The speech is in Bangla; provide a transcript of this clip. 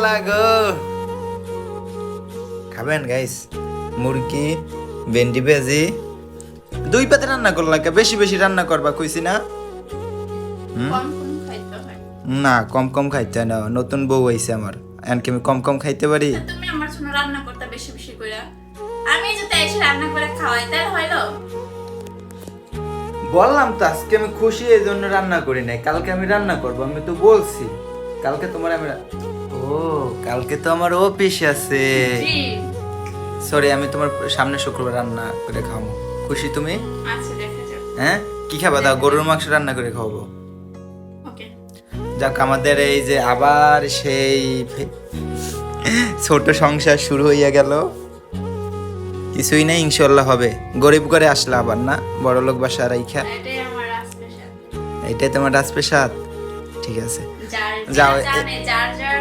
আল্লাহ গো। খাবেন গাইস? মুরগি, ভেন্ডি ভাজি, 2 পাতে রান্না করলা, বেশি বেশি রান্না করবা কইছি না? কম কম খাইতে হয়। না, কম কম খাইতে হয় না, নতুন বউ হইছে আমার, এমনকি আমি কম কম খাইতে পারি? তা তুমি আমার জন্য রান্না করতে বেশি বেশি কইরা, আমি যদি এসে রান্না করে খাওয়াই তাহলে হইলো। বললাম তো আজকে আমি খুশি এই জন্য রান্না করি নাই, কালকে আমি রান্না করবো, আমি তো বলছি কালকে তোমার আমি ও কালকে তো আমার অফিস আছে। জি সরি, আমি তোমার সামনে শুক্রবার রান্না করে খাবো। খুশি তুমি? আচ্ছা, দেখা যাক। হ্যাঁ, কি খাবা? দাও, গরুর মাংস রান্না করে খাওয়াবো। ওকে। যাক, আমাদের এই যে আবার সেই ছোট সংসার শুরু হইয়া গেল। কিছুই নাই, ইনশাল্লাহ হবে। গরিব করে আসলে আবার না, বড় লোক বাসা রাইখা। এটাই আমার স্পেশাল। এটাই তোমার রাজপ্রাসাদ? ঠিক আছে, যার যাও। জানে, যার যার